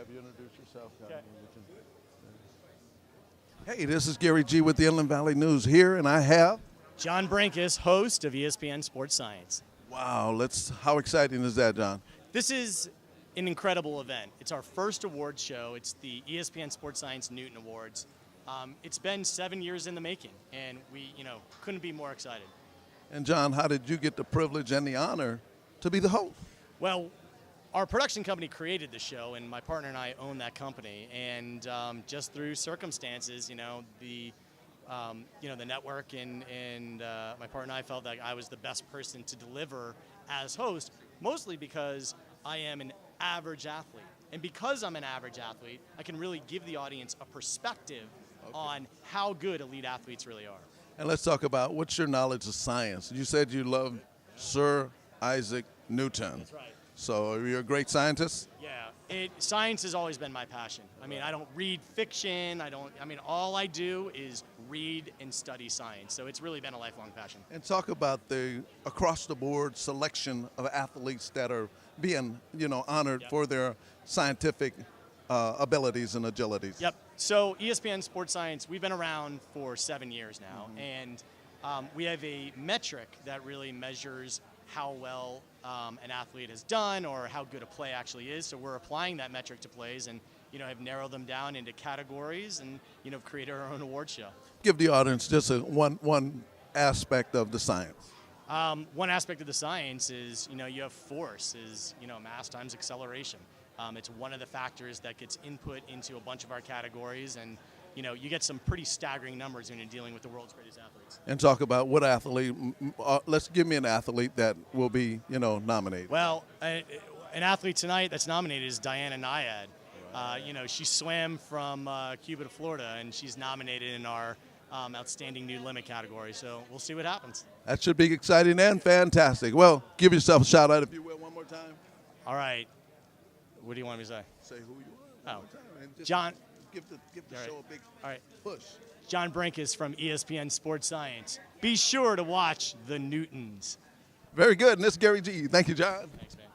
have you introduce yourself. Okay. Hey, this is Gary G with the Inland Valley News here, and I have. John Brenkus, host of ESPN Sports Science. Wow, how exciting is that, John? This is an incredible event. It's our first award show. It's the ESPN Sports Science Newton Awards. It's been 7 years in the making, and we, couldn't be more excited. And John, how did you get the privilege and the honor to be the host? Well, our production company created the show, and my partner and I own that company. And just through circumstances, the network and my partner and I felt like I was the best person to deliver as host, mostly because I am an average athlete. And because I'm an average athlete, I can really give the audience a perspective on how good elite athletes really are. And let's talk about what's your knowledge of science. You said you love Sir Isaac Newton. That's right. So you're a great scientist? Yeah, science has always been my passion. I mean, I don't read fiction. All I do is read and study science. So it's really been a lifelong passion. And talk about the across-the-board selection of athletes that are being, honored for their scientific abilities and agilities. Yep. So ESPN Sports Science, we've been around for 7 years now, and we have a metric that really measures how well an athlete has done or how good a play actually is. So we're applying that metric to plays and, have narrowed them down into categories and, created our own award show. Give the audience just one aspect of the science. One aspect of the science is, you have force, mass times acceleration. It's one of the factors that gets input into a bunch of our categories, and you get some pretty staggering numbers when you're dealing with the world's greatest athletes. And talk about what athlete. Let's give me an athlete that will be, nominated. Well, an athlete tonight that's nominated is Diana Nyad. She swam from Cuba to Florida, and she's nominated in our outstanding new limit category. So we'll see what happens. That should be exciting and fantastic. Well, give yourself a shout out, if you will, one more time. All right. What do you want me to say? Say who you are. Oh, One more time, and just John. Give the show a big push. John Brenkus from ESPN Sports Science. Be sure to watch the Newtons. Very good. And this is Gary G. Thank you, John. Thanks, man.